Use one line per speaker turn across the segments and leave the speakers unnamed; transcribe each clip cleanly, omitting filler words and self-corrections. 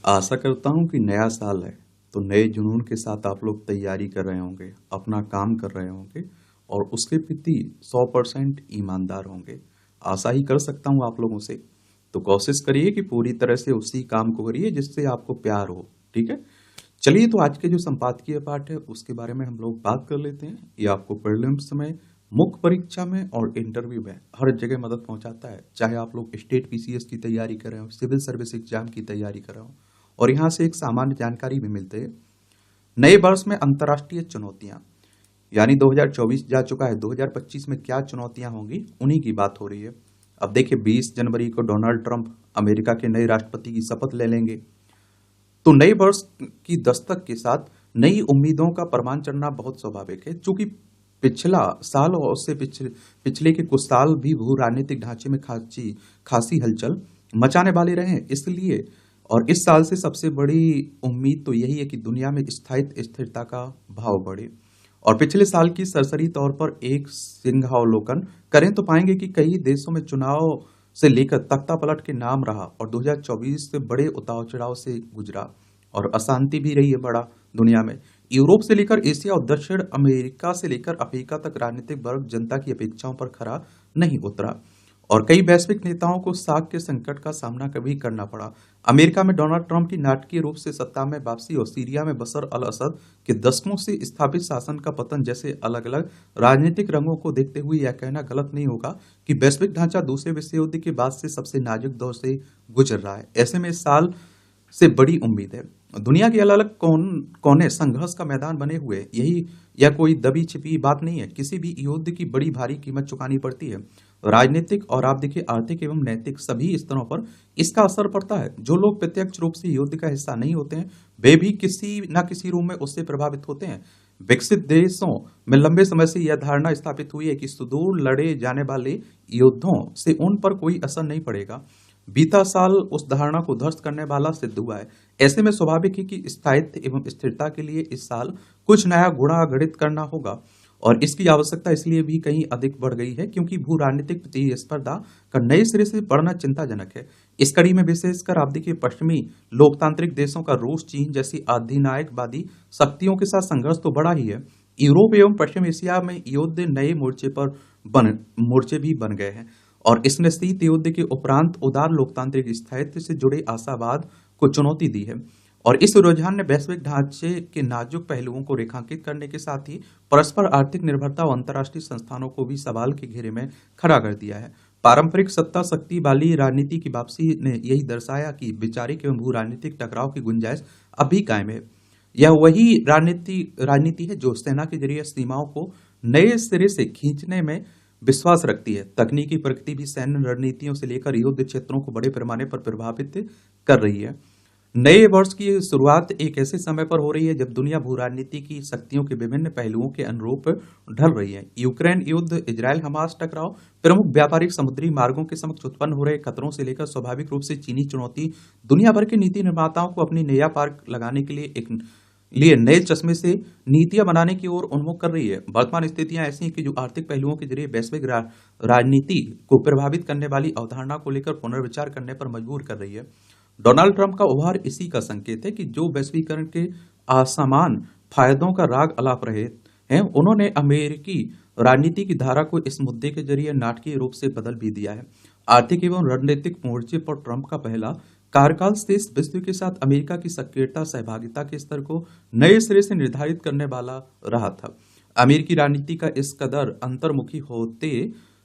आशा करता हूँ कि नया साल है तो नए जुनून के साथ आप लोग तैयारी कर रहे होंगे, अपना काम कर रहे होंगे और उसके प्रति 100% ईमानदार होंगे। आशा ही कर सकता हूँ आप लोगों से। तो कोशिश करिए कि पूरी तरह से उसी काम को करिए जिससे आपको प्यार हो। ठीक है, चलिए तो आज के जो संपादकीय पाठ है उसके बारे में हम लोग बात कर लेते हैं। ये आपको प्रीलिम्स में, मुख्य परीक्षा में और इंटरव्यू में हर जगह मदद पहुंचाता है। चाहे आप लोग स्टेट पीसीएस की तैयारी कर रहे हो, सिविल सर्विस एग्जाम की तैयारी कर रहे हो, और यहाँ से एक सामान्य जानकारी भी मिलते हैं। नए वर्ष में अंतर्राष्ट्रीय चुनौतियां, यानी 2024 जा चुका है, 2025 में क्या चुनौतियां होंगी उन्हीं की बात हो रही है। अब देखिए 20 जनवरी को डोनाल्ड ट्रंप अमेरिका के नए राष्ट्रपति की शपथ ले लेंगे। तो नए वर्ष की दस्तक के साथ नई उम्मीदों का प्रमाण चढ़ना बहुत स्वाभाविक है। चूंकि पिछला साल और उससे पिछले के कुछ साल भी भू राजनीतिक ढांचे में खासी हलचल मचाने वाले रहे हैं, इसलिए और इस साल से सबसे बड़ी उम्मीद तो यही है कि दुनिया में स्थायित्व स्थिरता का भाव बढ़े। और पिछले साल की सरसरी तौर पर एक सिंहावलोकन करें तो पाएंगे कि कई देशों में चुनाव से लेकर तख्ता पलट के नाम रहा और 2024 से बड़े उतार चढ़ाव से गुजरा और अशांति भी रही है बड़ा दुनिया में। यूरोप से लेकर एशिया और दक्षिण अमेरिका से लेकर अफ्रीका तक राजनीतिक वर्ग जनता की अपेक्षाओं पर खरा नहीं उतरा और कई वैश्विक नेताओं को साख के संकट का सामना कभी करना पड़ा। अमेरिका में डोनाल्ड ट्रंप की नाटकीय रूप से सत्ता में वापसी और सीरिया में बशर अल असद के दशकों से स्थापित शासन का पतन जैसे अलग अलग राजनीतिक रंगों को देखते हुए यह कहना गलत नहीं होगा कि वैश्विक ढांचा दूसरे विश्व युद्ध के बाद से सबसे नाजुक दौर से गुजर रहा है। ऐसे में इस साल से बड़ी उम्मीद है। दुनिया के अलग अलग कोने संघर्ष का मैदान बने हुए, यही यह कोई दबी छिपी बात नहीं है। किसी भी युद्ध की बड़ी भारी कीमत चुकानी पड़ती है। राजनीतिक और आप देखिए आर्थिक एवं नैतिक सभी स्तरों पर इसका असर पड़ता है। जो लोग प्रत्यक्ष रूप से युद्ध का हिस्सा नहीं होते हैं वे भी किसी न किसी रूप में उससे प्रभावित होते हैं। विकसित देशों में लंबे समय से यह धारणा स्थापित हुई है कि सुदूर लड़े जाने वाले युद्धों से उन पर कोई असर नहीं पड़ेगा। बीता साल उस धारणा को ध्वस्त करने वाला सिद्ध हुआ है। ऐसे में स्वाभाविक है कि स्थायित्व एवं स्थिरता के लिए इस साल कुछ नया गुणा गणित करना होगा और इसकी आवश्यकता इसलिए भी कहीं अधिक बढ़ गई है क्योंकि भू राजनीतिक प्रतिस्पर्धा का नए सिरे से बढ़ना चिंताजनक है। इस कड़ी में विशेषकर आप देखिए पश्चिमी लोकतांत्रिक देशों का रूस, चीन जैसी अधिनायकवादी शक्तियों के साथ संघर्ष तो बढ़ा ही है। यूरोप एवं पश्चिम एशिया में युद्ध नए मोर्चे भी बन गए हैं और इसने शीत युद्ध के उपरांत उदार लोकतांत्रिक स्थायित्व से जुड़े आशावाद को चुनौती दी है और इस रुझान ने वैश्विक ढांचे के नाजुक पहलुओं को रेखांकित करने के साथ ही परस्पर आर्थिक निर्भरता और अंतर्राष्ट्रीय संस्थानों को भी सवाल के घेरे में खड़ा कर दिया है। पारंपरिक सत्ता शक्ति वाली राजनीति की वापसी ने यही दर्शाया कि वैचारिक एवं भू राजनीतिक टकराव की गुंजाइश अभी कायम है। यह वही राजनीति है जो सेना के जरिए सीमाओं को नए सिरे से खींचने में विश्वास रखती है। तकनीकी प्रगति भी सैन्य रणनीतियों से लेकर युद्ध क्षेत्रों को बड़े पैमाने पर प्रभावित कर रही है। नए वर्ष की शुरुआत एक ऐसे समय पर हो रही है जब दुनिया भू राजनीति की शक्तियों के विभिन्न पहलुओं के अनुरूप ढल रही है। यूक्रेन युद्ध, इजरायल हमास टकराव, प्रमुख व्यापारिक समुद्री मार्गों के समक्ष उत्पन्न हो रहे खतरों से लेकर स्वाभाविक रूप से चीनी चुनौती दुनिया भर के नीति निर्माताओं को अपनी नया पार लगाने के लिए नए चश्मे से नीतियां बनाने की ओर उन्मुख कर रही है। वर्तमान स्थितियां ऐसी हैं कि जो आर्थिक पहलुओं के जरिए वैश्विक राजनीति को प्रभावित करने वाली अवधारणा को लेकर पुनर्विचार करने पर मजबूर कर रही है। डोनाल्ड ट्रंप का उभार इसी का संकेत है कि जो वैश्वीकरण के असमान फायदों का राग अलाप रहे हैं उन्होंने अमेरिकी राजनीति की धारा को इस मुद्दे के जरिए नाटकीय रूप से बदल भी दिया है। आर्थिक एवं रणनीतिक मोर्चे पर ट्रंप का पहला कार्यकाल शेष विश्व के साथ अमेरिका की सक्रियता सहभागिता के स्तर को नए सिरे से निर्धारित करने वाला रहा था। अमेरिकी राजनीति का इस कदर अंतर्मुखी होते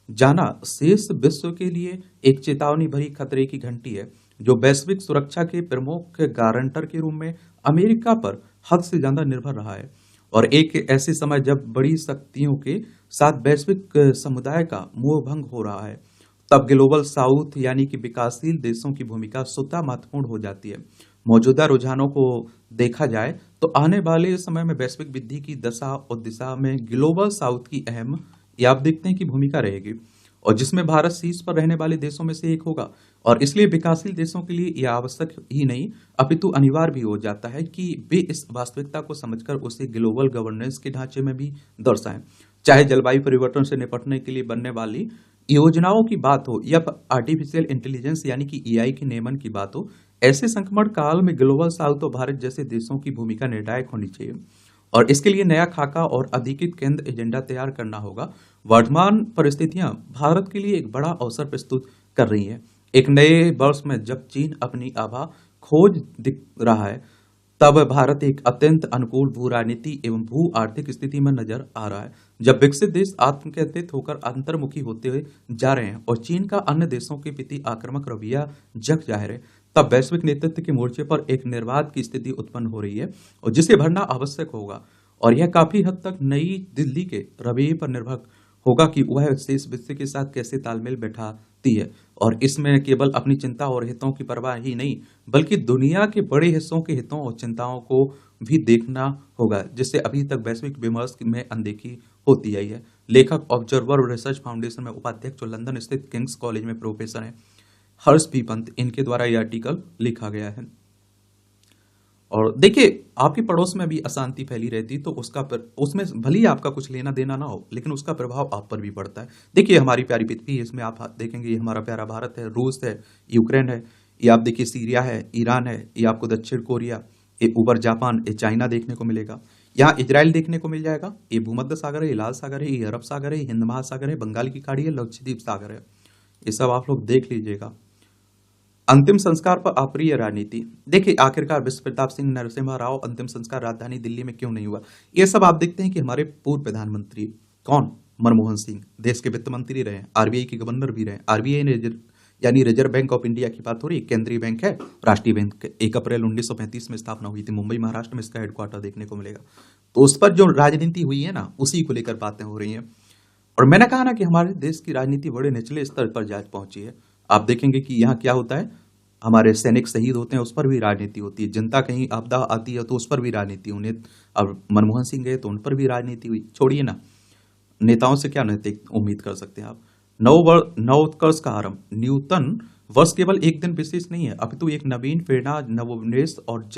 जाना शेष विश्व के लिए एक चेतावनी भरी खतरे की घंटी है जो वैश्विक सुरक्षा के प्रमुख गारंटर के रूप में अमेरिका पर हद से ज्यादा निर्भर रहा है। और एक ऐसे समय जब बड़ी शक्तियों के साथ वैश्विक समुदाय का मोह भंग हो रहा है तब ग्लोबल साउथ यानी कि विकासशील देशों की भूमिका स्वतः महत्वपूर्ण हो जाती है। मौजूदा रुझानों को देखा जाए तो आने वाले समय में वैश्विक वृद्धि की दशा और दिशा में ग्लोबल साउथ की अहम या आप देखते हैं कि भूमिका रहेगी और जिसमें भारत शीर्ष पर रहने वाले देशों में से एक होगा। और इसलिए विकासशील देशों के लिए यह आवश्यक ही नहीं अपितु अनिवार्य भी हो जाता है कि वे इस वास्तविकता को समझकर उसे ग्लोबल गवर्नेंस के ढांचे में भी दर्शाएं। चाहे जलवायु परिवर्तन से निपटने के लिए बनने वाली योजनाओं की बात हो या आर्टिफिशियल इंटेलिजेंस यानी कि एआई के नियमन की बात हो, ऐसे संक्रमण काल में ग्लोबल साउथ तो भारत जैसे देशों की भूमिका निर्णायक होनी चाहिए और इसके लिए नया खाका और अधिकृत केंद्र एजेंडा तैयार करना होगा। वर्तमान परिस्थितियां भारत के लिए एक बड़ा अवसर प्रस्तुत कर रही हैं। एक नए वर्ष में जब चीन अपनी आभा खोज दिख रहा है, तब भारत एक अत्यंत अनुकूल भू राजनीति एवं भू आर्थिक स्थिति में नजर आ रहा है। जब विकसित देश आत्मकेंद्रित होकर अंतर्मुखी होते हुए जा रहे हैं और चीन का अन्य देशों के प्रति आक्रामक रवैया जग जाहिर है, तब वैश्विक नेतृत्व के मोर्चे पर एक निर्बाध की स्थिति उत्पन्न हो रही है और जिसे भरना आवश्यक होगा। और यह काफी हद तक नई दिल्ली के रवैये पर निर्भर होगा कि वह शेष विश्व के साथ कैसे तालमेल बैठाती है और इसमें केवल अपनी चिंता और हितों की परवाह ही नहीं, बल्कि दुनिया के बड़े हिस्सों के हितों और चिंताओं को भी देखना होगा, जिससे अभी तक वैश्विक विमर्श में अनदेखी होती आई है। लेखक ऑब्जर्वर रिसर्च फाउंडेशन में उपाध्यक्ष और लंदन स्थित किंग्स कॉलेज में प्रोफेसर हैं हर्ष पी पंत, इनके द्वारा यह आर्टिकल लिखा गया है। और देखिए, आपके पड़ोस में भी अशांति फैली रहती तो उसमें भले ही आपका कुछ लेना देना ना हो, लेकिन उसका प्रभाव आप पर भी पड़ता है। देखिए, हमारी प्यारी पृथ्वी, इसमें आप देखेंगे ये हमारा प्यारा भारत है, रूस है, यूक्रेन है, ये आप देखिए सीरिया है, ईरान है, ये आपको दक्षिण कोरिया, ये ऊपर जापान, ये चाइना देखने को मिलेगा। यहाँ इजराइल देखने को मिल जाएगा। ये भूमध्य सागर है, ये लाल सागर है, ये अरब सागर है, हिंद महासागर है, बंगाल की खाड़ी है, लक्षद्वीप सागर है। ये सब आप लोग देख लीजिएगा। अंतिम संस्कार पर अप्रिय राजनीति। देखिए, आखिरकार विश्व प्रताप सिंह नरसिम्हा राव अंतिम संस्कार राजधानी दिल्ली में क्यों नहीं हुआ? ये सब आप देखते हैं कि हमारे पूर्व प्रधानमंत्री कौन, मनमोहन सिंह, देश के वित्त मंत्री रहे, आरबीआई के गवर्नर भी रहे। आरबीआई यानी रिजर्व बैंक ऑफ इंडिया की बात हो रही है, केंद्रीय बैंक है, राष्ट्रीय बैंक। 1 अप्रैल 1935 में स्थापना हुई थी, मुंबई महाराष्ट्र में इसका हेडक्वार्टर देखने को मिलेगा। तो उस पर जो राजनीति हुई है ना, उसी को लेकर बातें हो रही हैं। और मैंने कहा ना कि हमारे देश की राजनीति बड़े निचले स्तर पर जा पहुंची है। आप देखेंगे कि यहाँ क्या होता है, हमारे सैनिक शहीद होते हैं, उस पर भी राजनीति होती है। जनता कहीं आपदा आती है तो उस पर भी राजनीति उन्हें। अब मनमोहन सिंह गए तो उन पर भी राजनीति हुई। छोड़िए ना, नेताओं से क्या नैतिक उम्मीद कर सकते हैं आप। नवोत्कर्ष का आरंभ। न्यूटन वर्ष केवल एक दिन विशेष नहीं है, अपितु एक नवीन प्रेरणा, नवोन्मेष और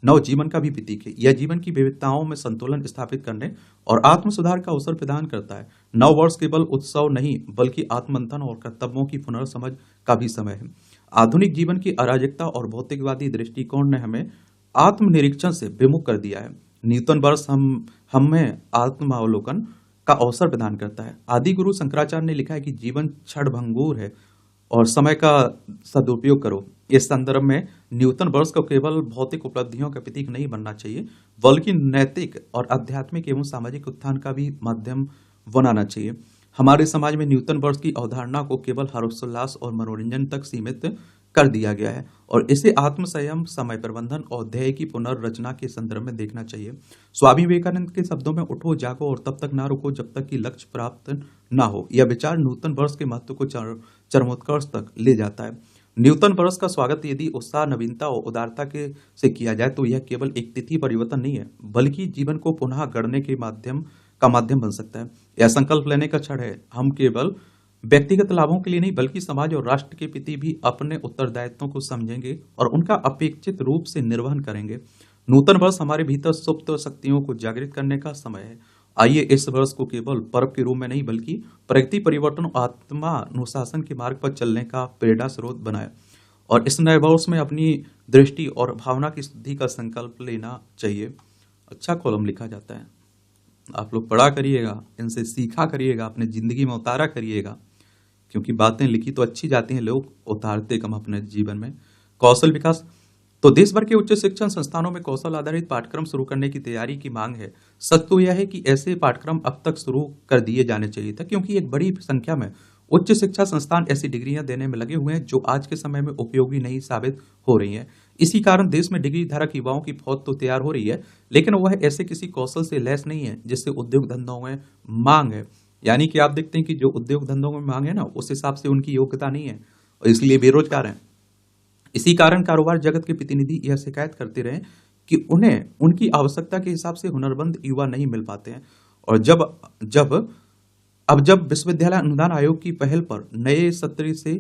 नवजीवन का भी प्रतीक है। यह जीवन की विविधताओं में संतुलन स्थापित करने और आत्म सुधार का अवसर प्रदान करता है। नव वर्ष केवल उत्सव नहीं, बल्कि आत्ममंथन और कर्तव्यों की पुनर्समझ का भी समय है। आधुनिक जीवन की अराजकता और भौतिकवादी दृष्टिकोण ने हमें आत्मनिरीक्षण से विमुख कर दिया है। न्यूटन वर्ष हमें आत्मावलोकन का अवसर प्रदान करता है। आदि गुरु शंकराचार्य ने लिखा है कि जीवन क्षणभंगुर है और समय का सदुपयोग करो। इस संदर्भ में न्यूटन वर्ष को केवल भौतिक उपलब्धियों का प्रतीक नहीं बनना चाहिए, बल्कि नैतिक और आध्यात्मिक एवं सामाजिक उत्थान का भी माध्यम बनाना चाहिए। हमारे समाज में न्यूटन वर्ष की अवधारणा को केवल हर्षोल्लास और मनोरंजन तक सीमित कर दिया गया है और इसे आत्म संयम, समय प्रबंधन और ध्येय की पुनर्रचना के संदर्भ में देखना चाहिए। स्वामी विवेकानंद के शब्दों में, उठो जागो और तब तक ना रुको जब तक कि लक्ष्य प्राप्त ना हो। यह विचार नूतन वर्ष के महत्व को चरमोत्कर्ष तक ले जाता है। न्यूटन वर्ष का स्वागत यदि उत्साह, नवीनता और उदारता के से किया जाए तो यह केवल एक तिथि परिवर्तन नहीं है, बल्कि जीवन को पुनः गढ़ने के माध्यम बन सकता है। यह संकल्प लेने का क्षण है। हम केवल व्यक्तिगत लाभों के लिए नहीं, बल्कि समाज और राष्ट्र के प्रति भी अपने उत्तरदायित्वों को समझेंगे और उनका अपेक्षित रूप से निर्वहन करेंगे। नूतन वर्ष हमारे भीतर सुप्त शक्तियों को जागृत करने का समय है। आइए इस वर्ष को केवल पर्व के रूप में नहीं, बल्कि प्रगति, परिवर्तन और आत्मानुशासन के मार्ग पर चलने का प्रेरणा स्रोत बनाए और इस नए वर्ष में अपनी दृष्टि और भावना की शुद्धि का संकल्प लेना चाहिए। अच्छा कॉलम लिखा जाता है, आप लोग पढ़ा करिएगा, इनसे सीखा करिएगा, अपने जिंदगी में उतारा करिएगा, क्योंकि बातें लिखी तो अच्छी जाती हैं, लोग उतारते कम अपने जीवन में। कौशल विकास। तो देश भर के उच्च शिक्षण संस्थानों में कौशल आधारित पाठ्यक्रम शुरू करने की तैयारी की मांग है। सच तो यह है कि ऐसे पाठ्यक्रम अब तक शुरू कर दिए जाने चाहिए था, क्योंकि एक बड़ी संख्या में उच्च शिक्षा संस्थान ऐसी डिग्रियां देने में लगे हुए हैं जो आज के समय में उपयोगी नहीं साबित हो रही हैं। इसी कारण देश में डिग्री धारक युवाओं की फौज तो तैयार हो रही है, लेकिन वह ऐसे किसी कौशल से लैस नहीं है जिससे उद्योग धंधों में मांग है। यानी कि आप देखते हैं कि जो उद्योग धंधों में मांग है ना, उस हिसाब से उनकी योग्यता नहीं है और इसलिए बेरोजगार हैं। इसी कारण कारोबार जगत के प्रतिनिधि यह शिकायत करते रहे कि उन्हें उनकी आवश्यकता के हिसाब से हुनरमंद युवा नहीं मिल पाते हैं। और जब विश्वविद्यालय अनुदान आयोग की पहल पर नए सत्र से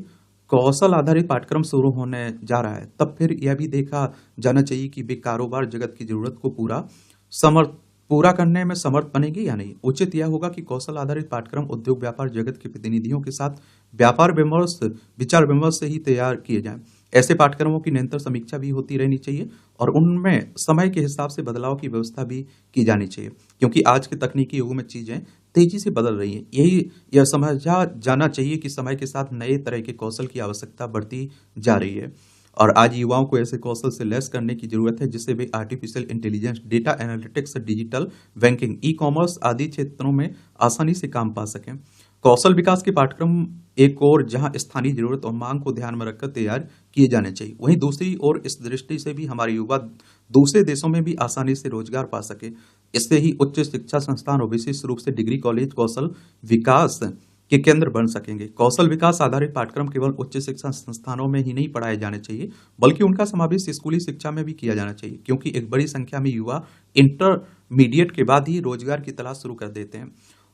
कौशल आधारित पाठ्यक्रम शुरू होने जा रहा है, तब फिर यह भी देखा जाना चाहिए कि वे कारोबार जगत की जरूरत को पूरा करने में समर्थ बनेंगे या नहीं। उचित यह होगा कि कौशल आधारित पाठ्यक्रम उद्योग व्यापार जगत के प्रतिनिधियों के साथ विचार विमर्श से ही तैयार किए जाएं। ऐसे पाठ्यक्रमों की निरंतर समीक्षा भी होती रहनी चाहिए और उनमें समय के हिसाब से बदलाव की व्यवस्था भी की जानी चाहिए, क्योंकि आज के तकनीकी युग में चीज़ें तेजी से बदल रही हैं। यह समझा जाना चाहिए कि समय के साथ नए तरह के कौशल की आवश्यकता बढ़ती जा रही है और आज युवाओं को ऐसे कौशल से लैस करने की जरूरत है जिससे वे artificial intelligence, data analytics, digital banking, e commerce आदि क्षेत्रों में आसानी से काम पा सकें। कौशल विकास के पाठ्यक्रम एक और जहां स्थानीय जरूरत और मांग को ध्यान में रखकर तैयार किए जाने चाहिए, वहीं दूसरी ओर इस दृष्टि से भी हमारे युवा दूसरे देशों में भी आसानी से रोजगार पा सके। इससे ही उच्च शिक्षा संस्थान और विशेष रूप से डिग्री कॉलेज कौशल विकास के केंद्र बन सकेंगे। कौशल विकास आधारित पाठ्यक्रम केवल उच्च शिक्षा संस्थानों में ही नहीं पढ़ाए जाने चाहिए, बल्कि उनका समावेश स्कूली शिक्षा में भी किया जाना चाहिए, क्योंकि एक बड़ी संख्या में युवा इंटरमीडिएट के बाद ही रोजगार की तलाश शुरू कर देते हैं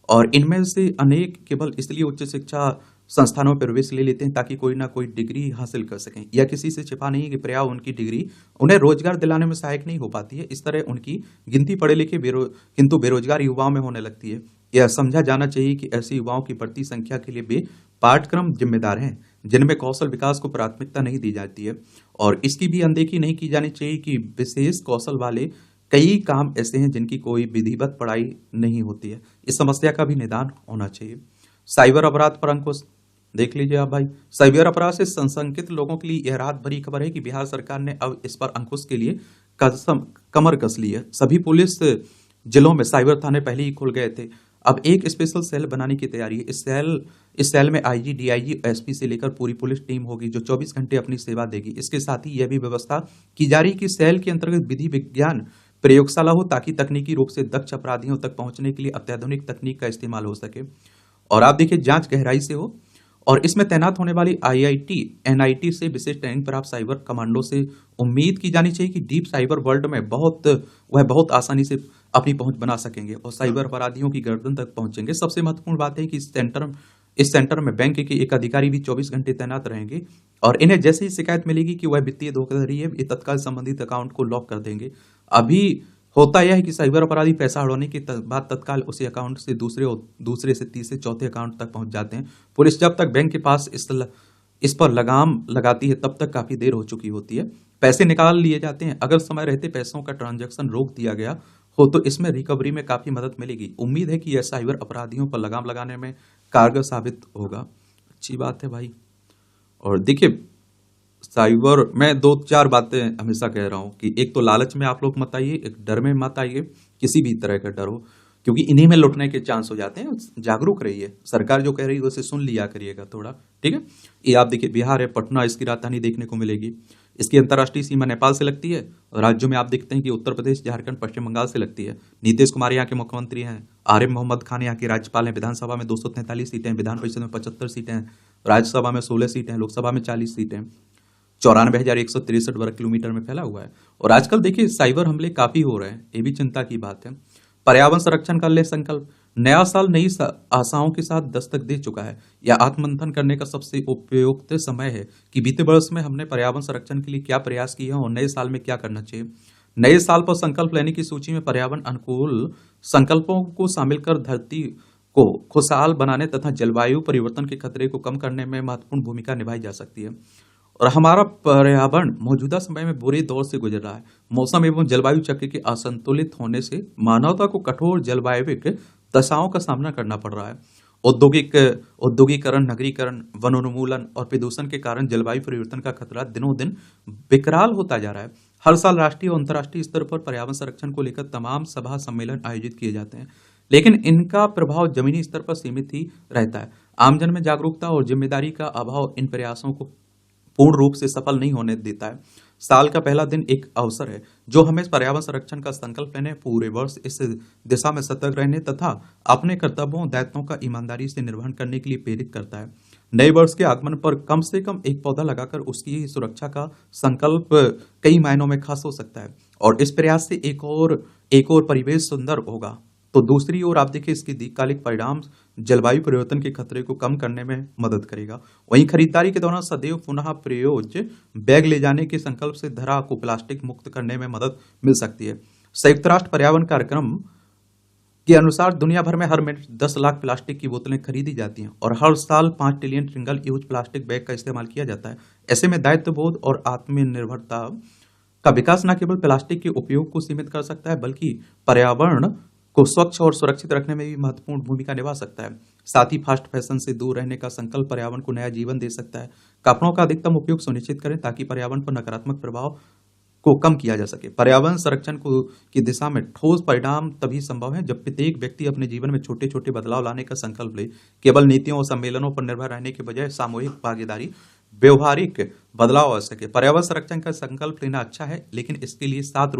और इनमें से अनेक केवल इसलिए उच्च शिक्षा संस्थानों में प्रवेश ले लेते हैं ताकि कोई ना कोई डिग्री हासिल कर सकें। यह किसी से छिपा नहीं है कि पर्याप्त उनकी डिग्री उन्हें रोजगार दिलाने में सहायक नहीं हो पाती है। इस तरह उनकी गिनती पढ़े लिखे किंतु बेरोजगार युवाओं में होने लगती है। यह समझा जाना चाहिए कि ऐसे युवाओं की बढ़ती संख्या के लिए वे पाठ्यक्रम जिम्मेदार हैं जिनमें कौशल विकास को प्राथमिकता नहीं दी जाती है और इसकी भी अनदेखी नहीं की जानी चाहिए कि विशेष कौशल वाले कई काम ऐसे हैं जिनकी कोई विधिवत पढ़ाई नहीं होती है। इस समस्या का भी निदान होना चाहिए। साइबर अपराध पर अंकुश देख लीजिए आप भाई। साइबर अपराध से संशंकित लोगों के लिए यह राहत भरी खबर है कि बिहार सरकार ने अब इस पर अंकुश के लिए कमर कस ली है। सभी पुलिस जिलों में साइबर थाने पहले ही खुल गए थे, अब एक स्पेशल सेल बनाने की तैयारी है। इस सेल में आईजी, डीआईजी, एसपी से लेकर पूरी पुलिस टीम होगी जो 24 घंटे अपनी सेवा देगी। इसके साथ ही यह भी व्यवस्था की जा रही कि सेल के अंतर्गत विधि विज्ञान प्रयोगशाला हो ताकि तकनीकी रूप से दक्ष अपराधियों तक पहुंचने के लिए अत्याधुनिक तकनीक का इस्तेमाल हो सके। और आप देखिए जांच गहराई से हो और इसमें तैनात होने वाली आईआईटी, एनआईटी से विशेष ट्रेनिंग प्राप्त साइबर कमांडो से उम्मीद की जानी चाहिए कि डीप साइबर वर्ल्ड में वह बहुत आसानी से अपनी पहुंच बना सकेंगे और साइबर अपराधियों की गर्दन तक पहुंचेंगे। सबसे महत्वपूर्ण बात है कि इस सेंटर में बैंक के एक अधिकारी भी 24 घंटे तैनात रहेंगे और इन्हें जैसे ही शिकायत मिलेगी कि वह वित्तीय धोखाधड़ी है, ये तत्काल संबंधित अकाउंट को लॉक कर देंगे। अभी होता यह है कि साइबर अपराधी पैसा हड़पने के बाद तत्काल उसी अकाउंट से दूसरे से तीसरे चौथे अकाउंट तक पहुंच जाते हैं। पुलिस जब तक बैंक के पास इस पर लगाम लगाती है तब तक काफी देर हो चुकी होती है। पैसे निकाल लिए जाते हैं। अगर समय रहते पैसों का ट्रांजैक्शन रोक दिया गया हो तो इसमें रिकवरी में काफी मदद मिलेगी। उम्मीद है कि यह साइबर अपराधियों पर लगाम लगाने में कारगर साबित होगा। अच्छी बात है भाई। और देखिए साइबर में 2-4 बातें हमेशा कह रहा हूं कि एक तो लालच में आप लोग मत आइए, एक डर में मत आइए, किसी भी तरह का डर हो, क्योंकि इन्हीं में लुटने के चांस हो जाते हैं। जागरूक रहिए, सरकार जो कह रही है उसे सुन लिया करिएगा थोड़ा, ठीक है। ये आप देखिए बिहार है, पटना इसकी राजधानी देखने को मिलेगी। इसकी अंतर्राष्ट्रीय सीमा नेपाल से लगती है और राज्यों में आप देखते हैं कि उत्तर प्रदेश, झारखंड, पश्चिम बंगाल से लगती है। नीतीश कुमार यहाँ के मुख्यमंत्री हैं, आरिफ मोहम्मद खान यहाँ के राज्यपाल हैं। विधानसभा में 243 सीटें, विधान परिषद में 75 सीटें, राज्यसभा में 16 सीटें, लोकसभा में 40 सीटें, 94,163 वर्ग किलोमीटर में फैला हुआ है। और आजकल देखिए साइबर हमले काफी हो रहे हैं, ये भी चिंता की बात है। पर्यावरण संरक्षण का ले संकल्प। नया साल नई आशाओं के साथ दस्तक दे चुका है। यह आत्ममंथन करने का सबसे उपयुक्त समय है कि बीते वर्ष में हमने पर्यावरण संरक्षण के लिए क्या प्रयास किए हैं और नए साल में क्या करना चाहिए। नए साल पर संकल्प लेने की सूची में पर्यावरण अनुकूल संकल्पों को शामिल कर धरती को खुशहाल बनाने तथा जलवायु परिवर्तन के खतरे को कम करने में महत्वपूर्ण भूमिका निभाई जा सकती है। और हमारा पर्यावरण मौजूदा समय में बुरे दौर से गुजर रहा है। मौसम एवं जलवायु चक्र के असंतुलित होने से मानवता को कठोर जलवायविक दशाओं का सामना करना पड़ रहा है। औद्योगिकरण, नगरीकरण, वनोन्मूलन और प्रदूषण के कारण जलवायु परिवर्तन का खतरा दिनों दिन विकराल होता जा रहा है। हर साल राष्ट्रीय और अंतर्राष्ट्रीय स्तर पर पर्यावरण संरक्षण को लेकर तमाम सभा सम्मेलन आयोजित किए जाते हैं, लेकिन इनका प्रभाव जमीनी स्तर पर सीमित ही रहता है। आमजन में जागरूकता और जिम्मेदारी का अभाव इन प्रयासों को पूर्ण रूप से सफल नहीं होने देता है। साल का पहला दिन एक अवसर है जो हमें पर्यावरण संरक्षण का संकल्प लेने, पूरे वर्ष इस दिशा में सतर्क रहने तथा अपने कर्तव्यों और दायित्वों का ईमानदारी से निर्वहन करने के लिए प्रेरित करता है। नए वर्ष के आगमन पर कम से कम एक पौधा लगाकर उसकी सुरक्षा का संकल्प कई मायनों में खास हो सकता है और इस प्रयास से एक और परिवेश सुंदर होगा। तो दूसरी ओर आप देखिए इसके दीर्घकालिक परिणाम जलवायु परिवर्तन के खतरे को कम करने में मदद करेगा। वहीं खरीदारी के दौरान सदैव पुनः प्रयोज्य बैग ले जाने के संकल्प से धरा को प्लास्टिक मुक्त करने में मदद मिल सकती है। संयुक्त राष्ट्र पर्यावरण कार्यक्रम के अनुसार दुनिया भर में हर मिनट 10 लाख प्लास्टिक की बोतलें खरीदी जाती हैं और हर साल 5 trillion single use plastic bag का इस्तेमाल किया जाता है। ऐसे में दायित्वबोध और आत्मनिर्भरता का विकास न केवल प्लास्टिक के उपयोग को सीमित कर सकता है बल्कि पर्यावरण को स्वच्छ और सुरक्षित रखने में भी महत्वपूर्ण भूमिका निभा सकता है। साथ ही फास्ट फैशन से दूर रहने का संकल्प पर्यावरण को नया जीवन दे सकता है। कपड़ों का अधिकतम उपयोग सुनिश्चित करें ताकि पर्यावरण पर नकारात्मक प्रभाव को कम किया जा सके। पर्यावरण संरक्षण को की दिशा में ठोस परिणाम तभी संभव है जब प्रत्येक व्यक्ति अपने जीवन में छोटे छोटे बदलाव लाने का संकल्प ले। केवल नीतियों और सम्मेलनों पर निर्भर रहने के बजाय सामूहिक भागीदारी व्यवहारिक बदलाव आवश्यक है। पर्यावरण संरक्षण का संकल्प लेना अच्छा है, लेकिन इसके लिए सतत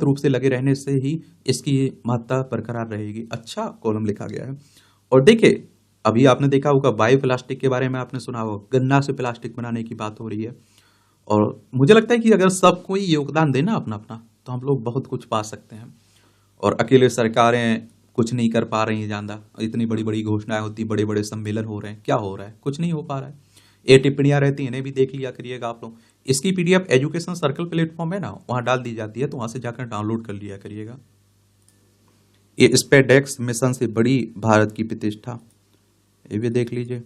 रूप से लगे रहने से ही इसकी महत्ता बरकरार रहेगी। अच्छा कॉलम लिखा गया है। और देखिए, अभी आपने देखा होगा बायो प्लास्टिक के बारे में, आपने सुना होगा गन्ना से प्लास्टिक बनाने की बात हो रही है। और मुझे लगता है कि अगर सब कोई योगदान देना अपना अपना, तो हम लोग बहुत कुछ पा सकते हैं। और अकेले सरकारें कुछ नहीं कर पा रही हैं ज़्यादा। इतनी बड़ी बड़ी घोषणाएं होती, बड़े बड़े सम्मेलन हो रहे हैं, क्या हो रहा है? कुछ नहीं हो पा रहा है। ये टिप्पणियां रहती हैं, इन्हें भी देख लिया करिएगा आप लोग। इसकी पीडीएफ एजुकेशन सर्कल प्लेटफॉर्म है ना, वहां डाल दी जाती है, तो वहां से जाकर डाउनलोड कर लिया करिएगा। ये स्पेडेक्स मिशन से बड़ी भारत की प्रतिष्ठा, ये भी देख लीजिए।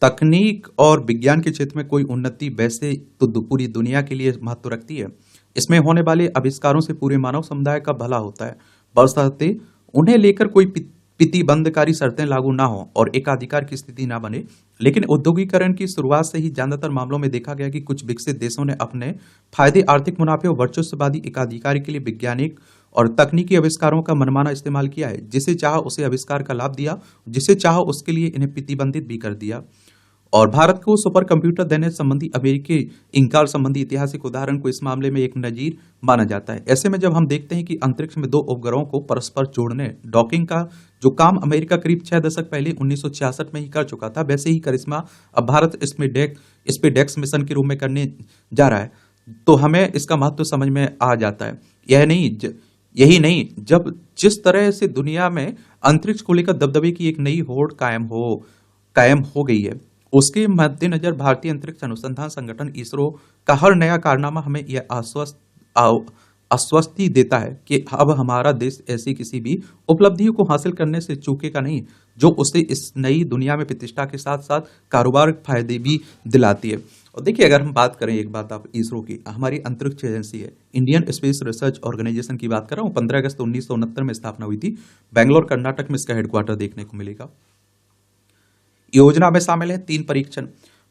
तकनीक और विज्ञान के क्षेत्र में कोई उन्नति वैसे तो पूरी दुनिया के लिए महत्व रखती है। इसमें होने वाले आविष्कारों से पूरे मानव समुदाय का भला होता है, बशर्ते उन्हें लेकर कोई प्रतिबंधकारी शर्तें लागू ना हो और एकाधिकार की स्थिति ना बने। लेकिन औद्योगिकरण की शुरुआत से ही ज्यादातर मामलों में देखा गया कि कुछ विकसित देशों ने अपने फायदे, आर्थिक मुनाफे और वर्चस्ववादी एकाधिकार के लिए वैज्ञानिक और तकनीकी आविष्कारों का मनमाना इस्तेमाल किया है। जिसे चाहा उसे आविष्कार का लाभ दिया, जिसे चाहा उसके लिए इन्हें प्रतिबंधित भी कर दिया। और भारत को सुपर कंप्यूटर देने संबंधी अमेरिकी इंकार संबंधी ऐतिहासिक उदाहरण को इस मामले में एक नजीर माना जाता है। ऐसे में जब हम देखते हैं कि अंतरिक्ष में दो उपग्रहों को परस्पर जोड़ने, डॉकिंग का जो काम अमेरिका करीब 6 दशक पहले 1966 में ही कर चुका था, वैसे ही करिश्मा अब भारत स्पेडेक्स मिशन के रूप में करने जा रहा है, तो हमें इसका महत्व समझ में आ जाता है। यही नहीं, जब जिस तरह से दुनिया में अंतरिक्ष को लेकर दबदबे की एक नई होड़ कायम हो गई है, उसके मद्देनजर भारतीय अंतरिक्ष अनुसंधान संगठन इसरो का हर नया कारनामा हमें यह आश्वस्ति देता है कि अब हमारा देश ऐसी किसी भी उपलब्धियों को हासिल करने से चूकेगा नहीं जो उसे इस नई दुनिया में प्रतिष्ठा के साथ साथ कारोबार फायदे भी दिलाती है। और देखिए, अगर हम बात करें एक बात आप इसरो की, हमारी अंतरिक्ष एजेंसी है, इंडियन स्पेस रिसर्च ऑर्गेनाइजेशन की बात कर रहा हूँ। 15 अगस्त 1969 में स्थापना हुई थी। बेंगलोर कर्नाटक में इसका हेडक्वार्टर देखने को मिलेगा। योजना में शामिल है 3 परीक्षण,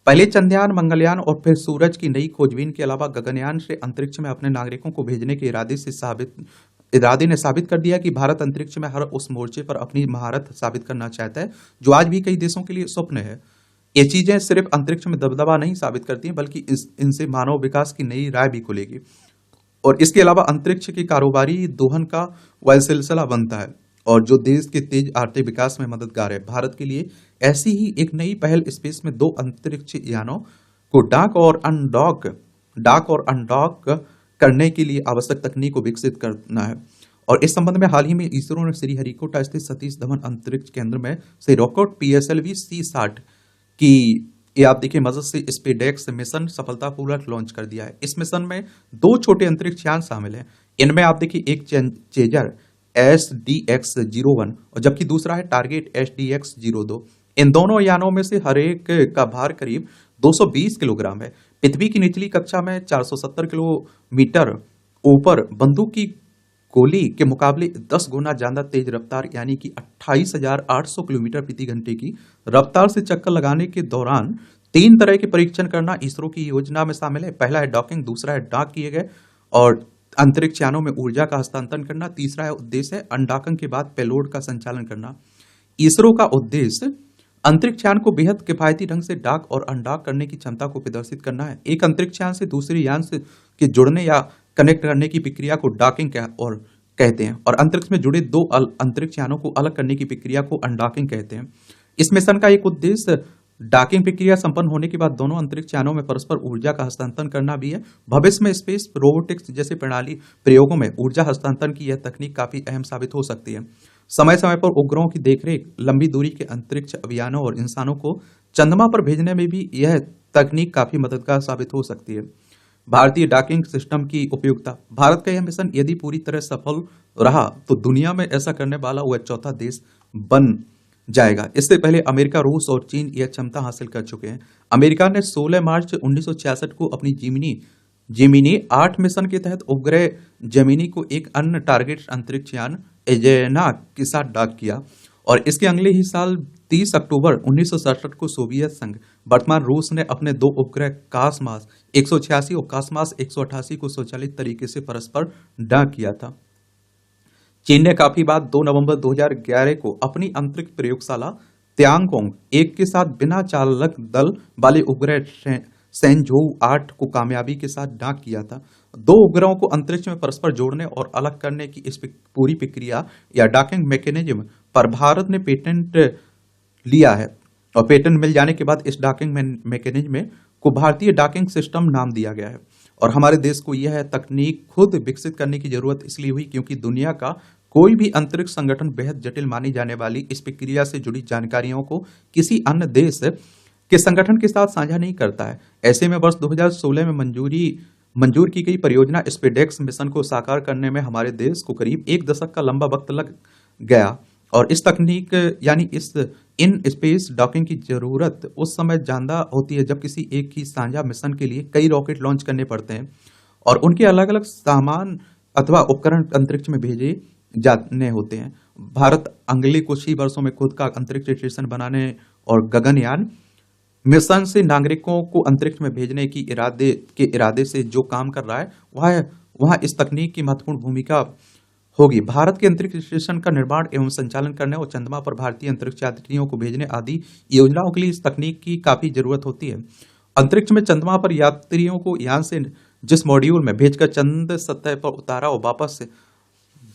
पहले चंद्रयान, मंगलयान और फिर सूरज की नई खोजबीन के अलावा गगनयान से अंतरिक्ष में अपने नागरिकों को भेजने के इरादे ने साबित कर दिया कि भारत अंतरिक्ष में हर उस मोर्चे पर अपनी महारत साबित करना चाहता है जो आज भी कई देशों के लिए स्वप्न है। ये चीजें सिर्फ अंतरिक्ष में दबदबा नहीं साबित करती हैं, बल्कि इनसे मानव विकास की नई राह भी खुलेगी। और इसके अलावा अंतरिक्ष के कारोबारी दोहन का वह सिलसिला बनता है और जो देश के तेज आर्थिक विकास में मददगार है। भारत के लिए ऐसी ही एक नई पहल स्पेस में 2 अंतरिक्ष यानों को डॉक और अनडॉक करने के लिए आवश्यक तकनीक को विकसित करना है। और इस संबंध में हाल ही में इसरो ने श्रीहरिकोटा स्थित सतीश धवन अंतरिक्ष केंद्र में से रॉकेट PSLV C60 की आप देखिए मदद से स्पेडेक्स मिशन सफलतापूर्वक लॉन्च कर दिया है। इस मिशन में 2 छोटे अंतरिक्ष यान शामिल हैं। इनमें आप देखिए एक चेजर SDX-01 और जबकि दूसरा है टारगेट SDX-02। इन दोनों यानों में से हर एक का भार करीब 220 किलोग्राम है। पृथ्वी की निचली कक्षा में 470 किलोमीटर ऊपर बंदूक की गोली के मुकाबले 10 गुना ज्यादा तेज रफ्तार यानी कि 28,800 किलोमीटर प्रति घंटे की रफ्तार से चक्कर लगाने के दौरान 3 तरह के परीक्षण करना इसरो की योजना में शामिल है। पहला है डॉकिंग, दूसरा है डॉक किए गए और अंतरिक्ष यानों में ऊर्जा का हस्तांतरण करना, तीसरा है उद्देश्य है अनडॉकिंग के बाद पेलोड का संचालन करना। इसरो का उद्देश्य अंतरिक्ष यान को बेहद किफायती ढंग से डॉक और अनडॉक करने की क्षमता को प्रदर्शित करना है। एक अंतरिक्ष यान से दूसरे यान से के जुड़ने या कनेक्ट करने की प्रक्रिया को डॉकिंग कहते हैं और अंतरिक्ष में जुड़े 2 अंतरिक्ष यानों को अलग करने की प्रक्रिया को अनडॉकिंग कहते हैं। इस मिशन का एक उद्देश्य डॉकिंग प्रक्रिया संपन्न होने के बाद दोनों अंतरिक्ष यानों में परस्पर ऊर्जा का हस्तांतरण करना भी है। भविष्य में स्पेस रोबोटिक्स जैसे प्रयोगों में ऊर्जा हस्तांतरण की यह तकनीक काफी अहम साबित हो सकती है। समय समय पर उपग्रहों की देखरेख, लंबी दूरी के अंतरिक्ष अभियानों और इंसानों को चंद्रमा पर भेजने में भी यह तकनीक काफी मददगार साबित हो सकती है। भारतीय डॉकिंग सिस्टम की उपयोगिता। भारत का यह मिशन यदि पूरी तरह सफल रहा तो दुनिया में ऐसा करने वाला वह चौथा देश बन जाएगा। इससे पहले अमेरिका, रूस और चीन यह क्षमता हासिल कर चुके हैं। अमेरिका ने 16 मार्च 1966 को अपनी जेमिनी 8 मिशन के तहत उपग्रह जेमिनी को एक अन्य टारगेट अंतरिक्ष यान एजेना के साथ डॉक किया और इसके अगले ही साल 30 अक्टूबर 1967 को सोवियत संघ, वर्तमान रूस ने अपने 2 उपग्रह कासमास 186 और कासमास 188 को स्वचालित तरीके से परस्पर डॉक किया था। चीन ने काफी बाद 2 नवंबर 2011 को अपनी अंतरिक्ष प्रयोगशाला त्यांगोंग 1 के साथ बिना चालक दल वाले उपग्रह सेंझोउ 8 को कामयाबी के साथ डॉक किया था। 2 उपग्रहों को अंतरिक्ष में परस्पर जोड़ने और अलग करने की इस पूरी प्रक्रिया या डॉकिंग मैकेनिज्म पर भारत ने पेटेंट लिया है और पेटेंट मिल जाने के बाद इस डॉकिंग मैकेनिज्म को भारतीय डॉकिंग सिस्टम नाम दिया गया है। और हमारे देश को यह तकनीक खुद विकसित करने की जरूरत इसलिए हुई क्योंकि दुनिया का कोई भी अंतरिक्ष संगठन बेहद जटिल मानी जाने वाली इस प्रक्रिया से जुड़ी जानकारियों को किसी अन्य देश के संगठन के साथ साझा नहीं करता है। ऐसे में वर्ष 2016 में मंजूर की गई परियोजना स्पेडेक्स मिशन को साकार करने में हमारे देश को करीब 1 दशक का लंबा वक्त लग गया और इस तकनीक यानी इस इन स्पेस डॉकिंग की जरूरत उस समय ज्यादा होती है जब किसी एक ही साझा मिशन के लिए कई रॉकेट लॉन्च करने पड़ते हैं और उनके अलग अलग सामान अथवा उपकरण अंतरिक्ष में भेजे जाने होते हैं। भारत अगले कुछ ही वर्षों में खुद का अंतरिक्ष स्टेशन बनाने और गगनयान मिशन से नागरिकों को अंतरिक्ष में भेजने की इरादे से जो काम कर रहा है वह इस तकनीक की महत्वपूर्ण भूमिका होगी। भारत के अंतरिक्ष स्टेशन का निर्माण एवं संचालन करने और चंद्रमा पर भारतीय अंतरिक्ष यात्रियों को भेजने आदि योजनाओं के लिए इस तकनीक की काफी जरूरत होती है। अंतरिक्ष में चंद्रमा पर यात्रियों को यान से जिस मॉड्यूल में भेजकर चंद्र सतह पर उतारा और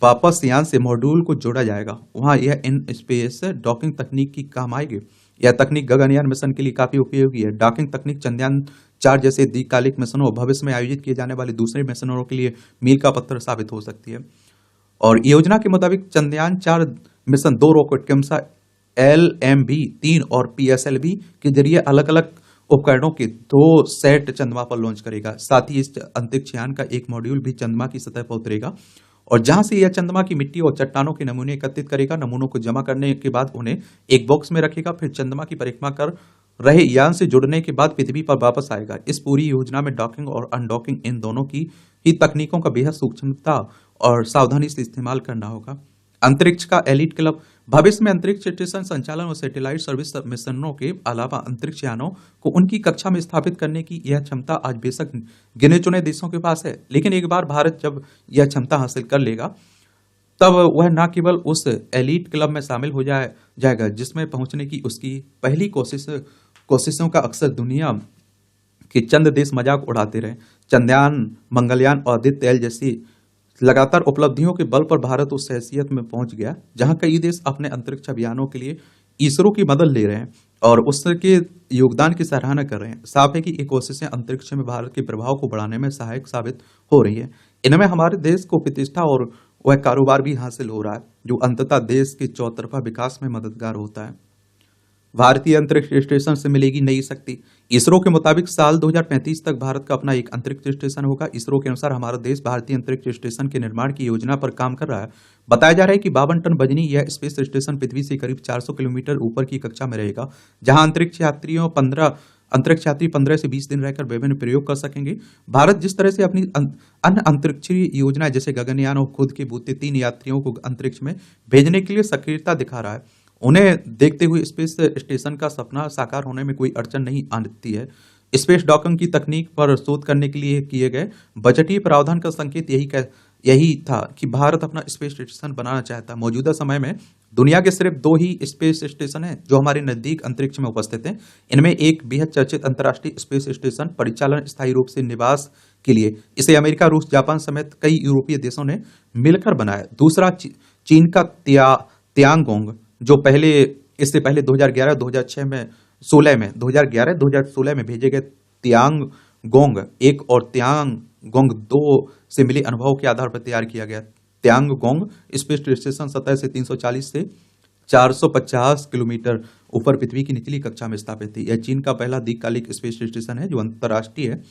वापस यान से मॉड्यूल को जोड़ा जाएगा वहां यह इन स्पेस डॉकिंग तकनीक की काम आएगी। यह तकनीक गगनयान मिशन के लिए काफी उपयोगी है। डॉकिंग तकनीक चंद्रयान 4 जैसे दीर्घकालिक मिशनों और भविष्य में आयोजित किए जाने वाले दूसरे मिशनों के लिए मील का पत्थर साबित हो सकती है। और योजना के मुताबिक चंद्रयान 4 मिशन 2 रॉकेट क्रमशः LMB-3 और PSLV के जरिए अलग अलग उपकरणों के 2 सेट चंद्रमा पर लॉन्च करेगा। साथ ही इस अंतरिक्ष यान का एक मॉड्यूल भी चंद्रमा की सतह पर उतरेगा और जहां से यह चंद्रमा की मिट्टी और चट्टानों के नमूने एकत्रित करेगा। नमूनों को जमा करने के बाद उन्हें एक बॉक्स में रखेगा, फिर चंद्रमा की परिक्रमा कर रहे यान से जुड़ने के बाद पृथ्वी पर वापस आएगा। इस पूरी योजना में डॉकिंग और अनडॉकिंग इन दोनों की ही तकनीकों का बेहद सूक्ष्मता और सावधानी से इस्तेमाल करना होगा। अंतरिक्ष का एलीट क्लब भविष्य में अंतरिक्ष स्टेशन संचालन और सैटेलाइट सर्विस मिशनों के अलावा अंतरिक्ष यानों को उनकी कक्षा में स्थापित करने की यह क्षमता आज बेशक गिने चुने देशों के पास है, लेकिन एक बार भारत जब यह क्षमता हासिल कर लेगा तब वह न केवल उस एलीट क्लब में शामिल हो जाएगा जिसमें पहुंचने की उसकी पहली कोशिशों का अक्सर दुनिया के चंद देश मजाक उड़ाते रहे। चंद्रयान, मंगलयान और आदित्य एल जैसी लगातार उपलब्धियों के बल पर भारत उस हैसियत में पहुंच गया जहां कई देश अपने अंतरिक्ष अभियानों के लिए इसरो की मदद ले रहे हैं और उसके योगदान की सराहना कर रहे हैं। साफ है कि ये कोशिशें अंतरिक्ष में भारत के प्रभाव को बढ़ाने में सहायक साबित हो रही है। इनमें हमारे देश को प्रतिष्ठा और वह कारोबार भी हासिल हो रहा है जो अंततः देश के चौतरफा विकास में मददगार होता है। भारतीय अंतरिक्ष स्टेशन से मिलेगी नई शक्ति। इसरो के मुताबिक साल 2035 तक भारत का अपना एक अंतरिक्ष स्टेशन होगा। इसरो के अनुसार हमारा देश भारतीय अंतरिक्ष स्टेशन के निर्माण की योजना पर काम कर रहा है। बताया जा रहा है कि 52 टन वजनी यह स्पेस स्टेशन पृथ्वी से करीब 400 किलोमीटर ऊपर की कक्षा में रहेगा, जहां अंतरिक्ष यात्री 15 से 20 दिन रहकर विभिन्न प्रयोग कर सकेंगे। भारत जिस तरह से अपनी अन्य अंतरिक्षीय योजना जैसे गगनयान और खुद के बूते 3 यात्रियों को अंतरिक्ष में भेजने के लिए सक्रियता दिखा रहा है, उन्हें देखते हुए स्पेस स्टेशन का सपना साकार होने में कोई अड़चन नहीं आती है। स्पेस डॉकिंग की तकनीक पर शोध करने के लिए किए गए बजटीय प्रावधान का संकेत यही था कि भारत अपना स्पेस स्टेशन बनाना चाहता है। मौजूदा समय में दुनिया के सिर्फ 2 ही स्पेस स्टेशन हैं जो हमारे नजदीक अंतरिक्ष में उपस्थित हैं। इनमें एक बेहद चर्चित अंतर्राष्ट्रीय स्पेस स्टेशन परिचालन स्थायी रूप से निवास के लिए इसे अमेरिका, रूस, जापान समेत कई यूरोपीय देशों ने मिलकर बनाया। दूसरा चीन का त्यांगोंग जो इससे पहले 2011-2016 में भेजे गए त्यांगोंग 1 और त्यांगोंग 2 से मिले अनुभव के आधार पर तैयार किया गया। त्यांगोंग स्पेस स्टेशन सतह से 340 से 450 किलोमीटर ऊपर पृथ्वी की निचली कक्षा में स्थापित थी। यह चीन का पहला दीर्घकालिक स्पेस स्टेशन है जो अंतर्राष्ट्रीय है।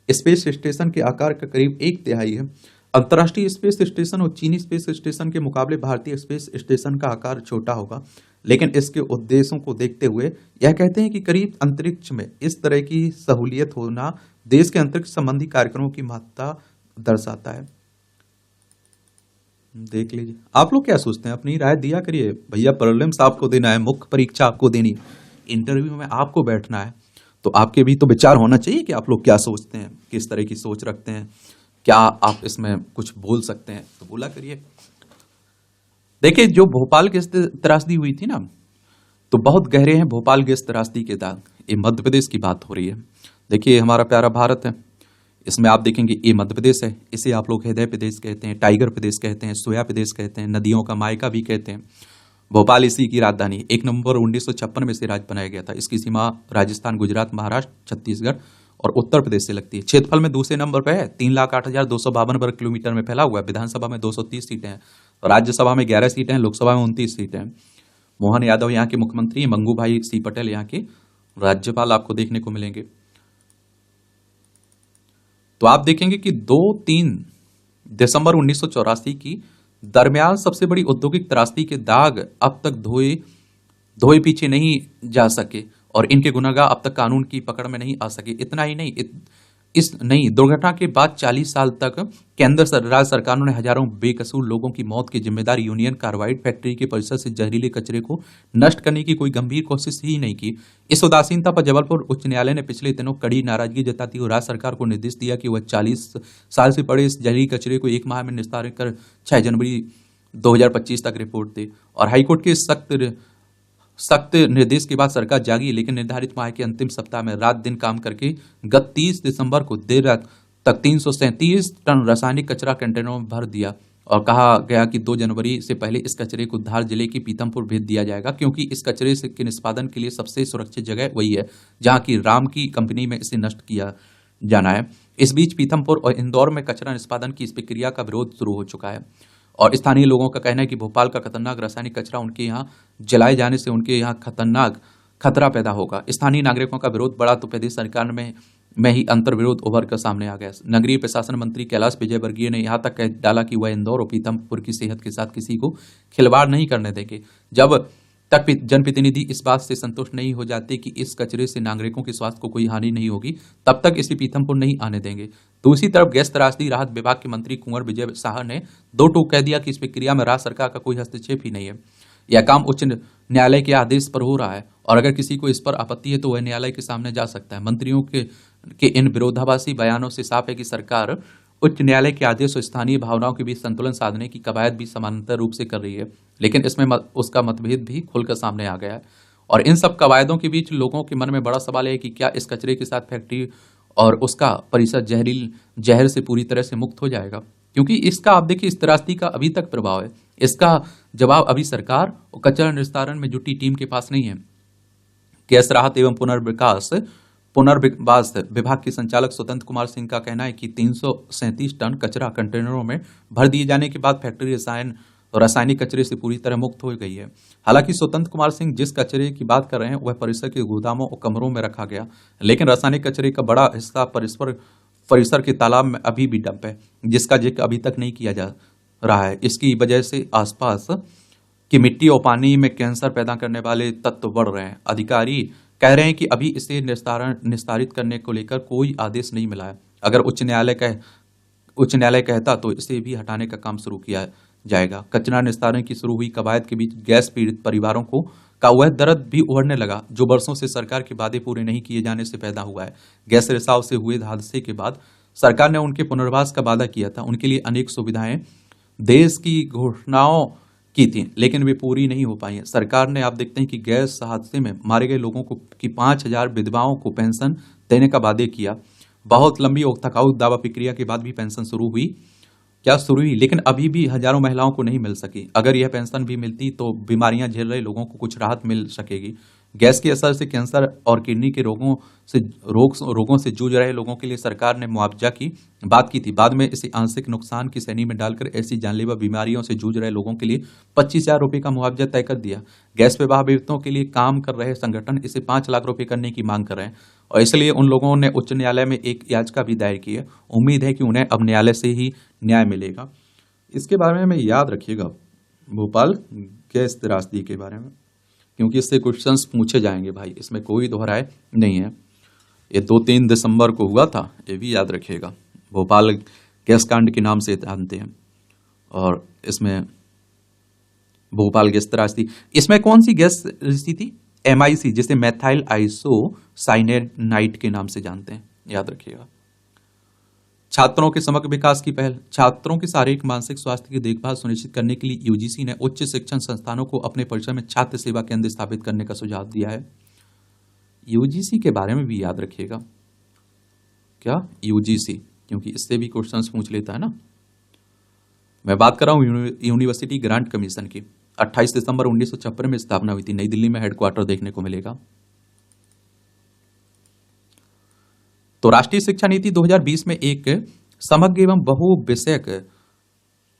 स्पेस स्टेशन के आकार का करीब 1/3 है। अंतर्राष्ट्रीय स्पेस स्टेशन और चीनी स्पेस स्टेशन के मुकाबले भारतीय स्पेस स्टेशन का आकार छोटा होगा, लेकिन इसके उद्देश्यों को देखते हुए यह कहते हैं कि करीब अंतरिक्ष में इस तरह की सहूलियत होना देश के अंतरिक्ष संबंधी कार्यक्रमों की महत्ता दर्शाता है। देख लीजिए, आप लोग क्या सोचते हैं, अपनी राय दिया करिए। भैया प्रीलिम्स आपको देना है, मुख्य परीक्षा आपको देनी, इंटरव्यू में आपको बैठना है, तो आपके भी तो विचार होना चाहिए कि आप लोग क्या सोचते हैं, किस तरह की सोच रखते हैं, क्या आप इसमें कुछ बोल सकते हैं तो बोला करिए। देखिए, जो भोपाल गैस त्रासदी हुई थी ना, तो बहुत गहरे हैं भोपाल गैस त्रासदी के दाग। ये मध्य प्रदेश की बात हो रही है। देखिए, हमारा प्यारा भारत है, इसमें आप देखेंगे ये मध्य प्रदेश है, इसे आप लोग हृदय प्रदेश कहते हैं, टाइगर प्रदेश कहते हैं, सोया प्रदेश कहते हैं, नदियों का मायका भी कहते हैं। भोपाल इसी की राजधानी 1 नवंबर 1956 में से राज्य बनाया गया था। इसकी सीमा राजस्थान, गुजरात, महाराष्ट्र, छत्तीसगढ़ और उत्तर प्रदेश से लगती है। क्षेत्रफल में दूसरे नंबर पर है, 3,08,252 वर्ग किलोमीटर में फैला हुआ है। विधानसभा में 230 सीटें हैं, राज्यसभा में 11 सीटें हैं, लोकसभा में 29 सीटें हैं। मोहन यादव यहाँ के मुख्यमंत्री, मंगू भाई सी पटेल यहाँ के राज्यपाल आपको देखने को मिलेंगे। तो आप देखेंगे कि 2-3 दिसंबर 1984 की दरमियान सबसे बड़ी औद्योगिक त्रासदी के दाग अब तक धोए पीछे नहीं जा सके और इनके गुनहगार अब तक कानून की पकड़ में नहीं आ सके। इतना ही नहीं, इस नई दुर्घटना के बाद 40 साल तक केंद्र राज्य सरकारों ने हजारों बेकसूर लोगों की मौत की जिम्मेदारी यूनियन कार्बाइड फैक्ट्री के परिसर से जहरीले कचरे को नष्ट करने की कोई गंभीर कोशिश ही नहीं की। इस उदासीनता पर जबलपुर उच्च न्यायालय ने पिछले दिनों कड़ी नाराजगी जताती हुए राज्य सरकार को निर्देश दिया कि वह 40 साल से पड़े इस जहरीले कचरे को 1 माह में निस्तारित कर 6 जनवरी 2025 तक रिपोर्ट दे। और हाईकोर्ट के सख्त निर्देश के बाद सरकार जागी, लेकिन निर्धारित माह के अंतिम सप्ताह में रात दिन काम करके गत 30 दिसंबर को देर रात तक 337 टन रासायनिक कचरा कंटेनरों में भर दिया और कहा गया कि 2 जनवरी से पहले इस कचरे को धार जिले के पीतमपुर भेज दिया जाएगा, क्योंकि इस कचरे के निष्पादन के लिए सबसे सुरक्षित जगह वही है जहां की राम की कंपनी में इसे नष्ट किया जाना है। इस बीच पीतमपुर और इंदौर में कचरा निष्पादन की इस प्रक्रिया का विरोध शुरू हो चुका है और स्थानीय लोगों का कहना है कि भोपाल का खतरनाक रासायनिक कचरा उनके यहाँ जलाए जाने से उनके यहाँ खतरनाक खतरा पैदा होगा। स्थानीय नागरिकों का विरोध बढ़ा तो प्रदेश सरकार में ही अंतर विरोध उभर कर सामने आ गया। नगरीय प्रशासन मंत्री कैलाश विजयवर्गीय ने यहाँ तक कह डाला कि वह इंदौर और पीतमपुर की सेहत के साथ किसी को खिलवाड़ नहीं करने देंगे जब तक जनप्रतिनिधि इस बात से संतुष्ट नहीं हो जाते कि इस कचरे से नागरिकों के स्वास्थ्य को कोई हानि नहीं होगी, तब तक इसे पीतमपुर नहीं आने देंगे। दूसरी तरफ गैस त्रासदी राहत विभाग के मंत्री कुंवर विजय शाह ने 2 टूक कह दिया कि इस प्रक्रिया में राज्य सरकार का कोई हस्तक्षेप ही नहीं है। यह काम उच्च न्यायालय के आदेश पर हो रहा है और अगर किसी को इस पर आपत्ति है तो वह न्यायालय के सामने जा सकता है। मंत्रियों के इन विरोधाभासी बयानों से साफ है कि सरकार उच्च न्यायालय के आदेश और स्थानीय भावनाओं के बीच संतुलन साधने की कवायद भी समानांतर रूप से कर रही है, लेकिन इसमें उसका मतभेद भी खुलकर सामने आ गया है। और इन सब कवायदों के बीच लोगों के मन में बड़ा सवाल है कि क्या इस कचरे के साथ फैक्ट्री और उसका परिसर जहर से पूरी तरह से मुक्त हो जाएगा, क्योंकि इसका आप देखिए इस त्रासदी का अभी तक प्रभाव है। इसका जवाब अभी सरकार और कचरा निस्तारण में जुटी टीम के पास नहीं है। गैस राहत एवं पुनर्वास विभाग के संचालक स्वतंत्र कुमार सिंह का कहना है कि 337 टन कचरा कंटेनरों में भर दिए जाने के बाद फैक्ट्री रासायनिक कचरे से पूरी तरह मुक्त हो गई है। हालांकि स्वतंत्र कुमार सिंह जिस कचरे की बात कर रहे हैं वह परिसर के गोदामों और कमरों में रखा गया, लेकिन रासायनिक कचरे का बड़ा हिस्सा परिसर के तालाब में अभी भी डंप है, जिसका जिक्र अभी तक नहीं किया जा रहा है। इसकी वजह से आसपास की मिट्टी और पानी में कैंसर पैदा करने वाले तत्व बढ़ रहे हैं। अधिकारी कह रहे हैं कि अभी इसे निस्तारित करने को लेकर कोई आदेश नहीं मिला है। अगर उच्च न्यायालय कहता तो इसे भी हटाने का काम शुरू किया जाएगा। कचरा निस्तारण की शुरू हुई कवायद के बीच गैस पीड़ित परिवारों का वह दर्द भी उभरने लगा जो बरसों से सरकार के वादे पूरे नहीं किए जाने से पैदा हुआ है। गैस रिसाव से हुए हादसे के बाद सरकार ने उनके पुनर्वास का वादा किया था, उनके लिए अनेक सुविधाएं देश की घोषणाओं की थी, लेकिन वे पूरी नहीं हो पाई हैं। सरकार ने आप देखते हैं कि गैस हादसे में मारे गए लोगों को की 5,000 विधवाओं को पेंशन देने का वादे किया। बहुत लंबी और थकाऊ दावा प्रक्रिया के बाद भी पेंशन शुरू हुई, लेकिन अभी भी हजारों महिलाओं को नहीं मिल सकी। अगर यह पेंशन भी मिलती तो बीमारियां झेल रहे लोगों को कुछ राहत मिल सकेगी। गैस के असर से कैंसर और किडनी के रोगों से जूझ रहे लोगों के लिए सरकार ने मुआवजा की बात की थी। बाद में इसे आंशिक नुकसान की श्रेणी में डालकर ऐसी जानलेवा बीमारियों से जूझ रहे लोगों के लिए 25,000 रुपए का मुआवजा तय कर दिया। गैस प्रभावितों के लिए काम कर रहे संगठन इसे 5 लाख रुपए करने की मांग कर रहे हैं और इसलिए उन लोगों ने उच्च न्यायालय में एक याचिका भी दायर की है। उम्मीद है कि उन्हें अब न्यायालय से ही न्याय मिलेगा। इसके बारे में याद रखिएगा, भोपाल गैस त्रासदी के बारे में, क्योंकि इससे क्वेश्चंस पूछे जाएंगे भाई, इसमें कोई दोहराए नहीं है। ये 2-3 दिसंबर को हुआ था, ये भी याद रखिएगा। भोपाल गैस कांड के नाम से जानते हैं। और इसमें भोपाल गैस त्रासदी, इसमें कौन सी गैस रिश्ती थी? MIC, जिसे मैथाइल आइसोसाइनेनाइड के नाम से जानते हैं, याद रखिएगा। छात्रों के समग्र विकास की पहल। छात्रों के शारीरिक मानसिक स्वास्थ्य की देखभाल सुनिश्चित करने के लिए यूजीसी ने उच्च शिक्षण संस्थानों को अपने परिसर में छात्र सेवा केंद्र स्थापित करने का सुझाव दिया है। यूजीसी के बारे में भी याद रखिएगा। क्या? यूजीसी, क्योंकि इससे भी क्वेश्चंस पूछ लेता है ना। मैं बात कर रहा हूं यूनिवर्सिटी ग्रांट कमीशन की। 28 दिसंबर 1956 में स्थापना हुई थी। नई दिल्ली में हेडक्वार्टर देखने को मिलेगा। तो राष्ट्रीय शिक्षा नीति 2020 में एक समग्र एवं बहुविषयक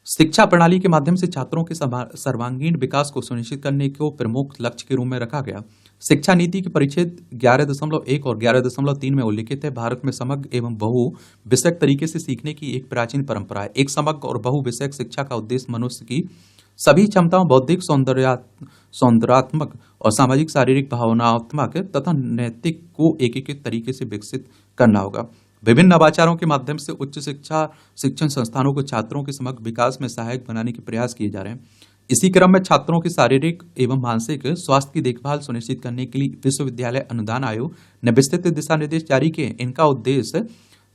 शिक्षा प्रणाली के माध्यम से छात्रों के सर्वांगीण विकास को सुनिश्चित करने को प्रमुख लक्ष्य के रूप में रखा गया। शिक्षा नीति के परिच्छेद 11.1 और 11.3 में उल्लिखित है, भारत में समग्र एवं बहुविषयक तरीके से सीखने की एक प्राचीन परंपरा है। एक समग्र और बहुविषयक शिक्षा का उद्देश्य मनुष्य की सभी क्षमताओं, बौद्धिक, सौंदर्यात्मक और सामाजिक, शारीरिक, भावनात्मक तथा नैतिक को एकीकृत तरीके से विकसित करना होगा। विभिन्न नवाचारों के माध्यम से उच्च शिक्षण संस्थानों को छात्रों के समग्र विकास में सहायक बनाने के प्रयास किए जा रहे हैं। इसी क्रम में छात्रों के शारीरिक एवं मानसिक स्वास्थ्य की देखभाल सुनिश्चित करने के लिए विश्वविद्यालय अनुदान आयोग ने विस्तृत दिशा निर्देश जारी किए। इनका उद्देश्य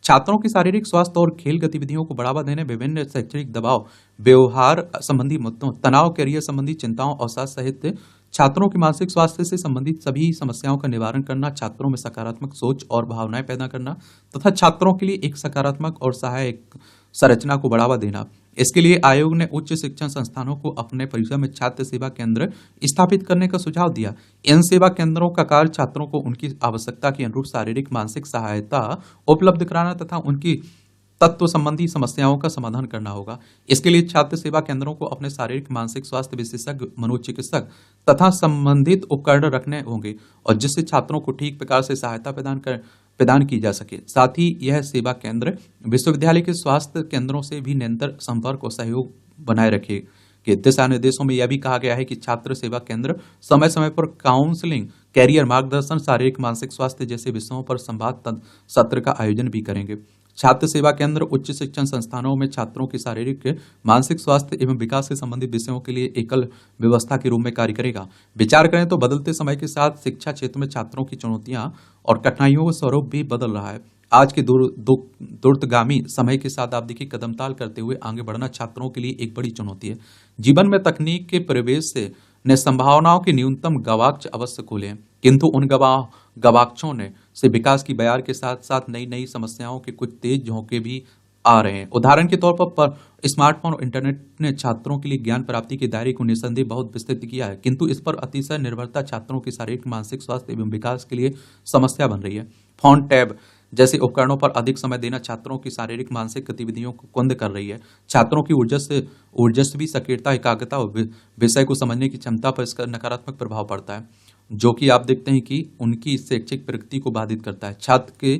छात्रों की शारीरिक स्वास्थ्य और खेल गतिविधियों को बढ़ावा देने, विभिन्न शैक्षणिक दबाव, व्यवहार संबंधी मुद्दों, तनाव, कैरियर संबंधी चिंताओं, अवसाद सहित छात्रों के मानसिक स्वास्थ्य से संबंधित सभी समस्याओं का निवारण करना, छात्रों में सकारात्मक सोच और भावनाएं पैदा करना तथा छात्रों के लिए एक सकारात्मक और सहायक संरचना को बढ़ावा देना। इसके लिए आयोग ने उच्च शिक्षण संस्थानों को अपने परिसर में छात्र सेवा केंद्र स्थापित करने का सुझाव दिया। इन सेवा केंद्रों का कार्य छात्रों को उनकी आवश्यकता के अनुरूप शारीरिक मानसिक सहायता उपलब्ध कराना तथा उनकी तत्व संबंधी समस्याओं का समाधान करना होगा। इसके लिए छात्र सेवा केंद्रों को अपने शारीरिक मानसिक स्वास्थ्य विशेषज्ञ, मनोचिकित्सक तथा संबंधित उपकरण रखने होंगे और जिससे छात्रों को ठीक प्रकार से सहायता प्रदान की जा सके। साथ ही यह सेवा केंद्र विश्वविद्यालय के स्वास्थ्य केंद्रों से भी निरंतर संपर्क और सहयोग बनाए रखे। दिशा निर्देशों में यह भी कहा गया है कि छात्र सेवा केंद्र समय समय पर काउंसलिंग, कैरियर मार्गदर्शन, शारीरिक मानसिक स्वास्थ्य जैसे विषयों पर संवाद सत्र का आयोजन भी करेंगे। छात्र सेवा केंद्र उच्च शिक्षण संस्थानों में छात्रों के शारीरिक मानसिक स्वास्थ्य एवं विकास से संबंधित विषयों के लिए एकल व्यवस्था के रूप में कार्य करेगा। विचार करें तो बदलते समय के साथ शिक्षा क्षेत्र में छात्रों की चुनौतियां और कठिनाइयों का स्वरूप भी बदल रहा है। आज के द्रुतगामी समय के साथ आप देखिए कदमताल करते हुए आगे बढ़ना छात्रों के लिए एक बड़ी चुनौती है। जीवन में तकनीक के प्रवेश ने संभावनाओं के न्यूनतम गवाक्ष अवश्य खोले हैं, किंतु उन गवाक्षों ने से विकास की बयार के साथ साथ नई नई समस्याओं के कुछ तेज झोंके भी आ रहे हैं। उदाहरण के तौर पर स्मार्टफोन और इंटरनेट ने छात्रों के लिए ज्ञान प्राप्ति के दायरे को निस्संदेह बहुत विस्तृत किया है, किंतु इस पर अतिशय निर्भरता छात्रों के शारीरिक मानसिक स्वास्थ्य एवं विकास के लिए समस्या बन रही है। फोन, टैब जैसे उपकरणों पर अधिक समय देना छात्रों की शारीरिक मानसिक गतिविधियों को कुंद कर रही है। छात्रों की ऊर्जस्वी सक्रियता, एकाग्रता और विषय को समझने की क्षमता पर इसका नकारात्मक प्रभाव पड़ता है, जो कि आप देखते हैं कि उनकी शैक्षिक प्रगति को बाधित करता है। छात्र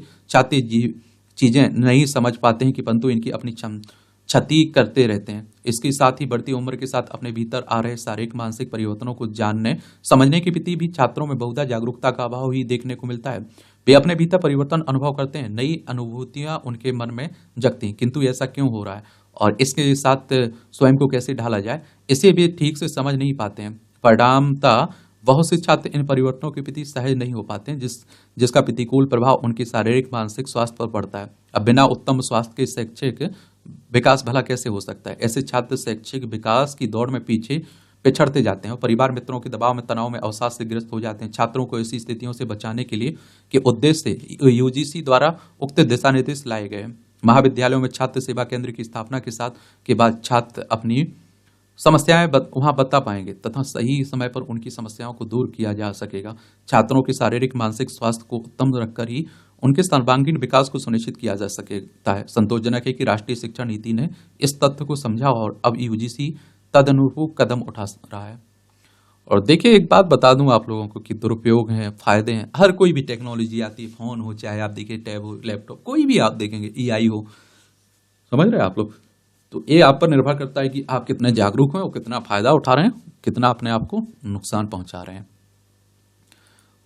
चीजें नहीं समझ पाते हैं कि परंतु इनकी अपनी क्षति करते रहते हैं। इसके साथ ही बढ़ती उम्र के साथ अपने भीतर आ रहे शारीरिक मानसिक परिवर्तनों को जानने समझने के प्रति भी छात्रों में बहुधा जागरूकता का अभाव ही देखने को मिलता है। वे अपने भीतर परिवर्तन अनुभव करते हैं, नई अनुभूतियां उनके मन में जगती हैं, किंतु ऐसा क्यों हो रहा है और इसके साथ स्वयं को कैसे ढाला जाए, इसे भी ठीक से समझ नहीं पाते हैं। परिणामतः बहुत से छात्र इन परिवर्तनों के प्रति सहज नहीं हो पाते हैं, जिसका प्रतिकूल प्रभाव उनके शारीरिक मानसिक स्वास्थ्य पर पड़ता है। अब बिना उत्तम स्वास्थ्य के शैक्षिक विकास भला कैसे हो सकता है? ऐसे छात्र शैक्षिक विकास की दौड़ में पीछे पिछड़ते जाते हैं और परिवार मित्रों के दबाव में, तनाव में, अवसाद से ग्रस्त हो जाते हैं। छात्रों को ऐसी स्थितियों से बचाने के लिए के उद्देश्य से यूजीसी द्वारा उक्त दिशा निर्देश लाए गए। महाविद्यालयों में छात्र सेवा केंद्र की स्थापना के बाद छात्र अपनी समस्याएं वहां बता पाएंगे तथा सही समय पर उनकी समस्याओं को दूर किया जा सकेगा। छात्रों के शारीरिक मानसिक स्वास्थ्य को उत्तम रखकर ही उनके सर्वांगीण विकास को सुनिश्चित किया जा सकता है। संतोषजनक है कि राष्ट्रीय शिक्षा नीति ने इस तथ्य को समझा और अब यूजीसी तदनुरूप कदम उठा रहा है। और देखिए, एक बात बता दूं आप लोगों को कि दुरुपयोग हैं, फायदे हैं। हर कोई भी टेक्नोलॉजी आती है, फोन हो, चाहे आप देखिए टैब हो, लैपटॉप, कोई भी आप देखेंगे, एआई हो, समझ रहे हैं आप लोग। तो ये आप पर निर्भर करता है कि आप कितने जागरूक हैं और कितना फायदा उठा रहे हैं, कितना अपने आप को नुकसान पहुंचा रहे हैं।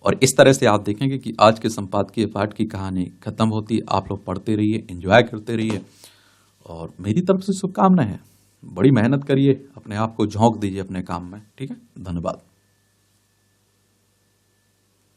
और इस तरह से आप देखेंगे कि आज के संपादकीय पाठ की कहानी खत्म होती है। आप लोग पढ़ते रहिए, एंजॉय करते रहिए और मेरी तरफ से शुभकामनाएं हैं। बड़ी मेहनत करिए, अपने आप को झोंक दीजिए अपने काम में। ठीक है, धन्यवाद।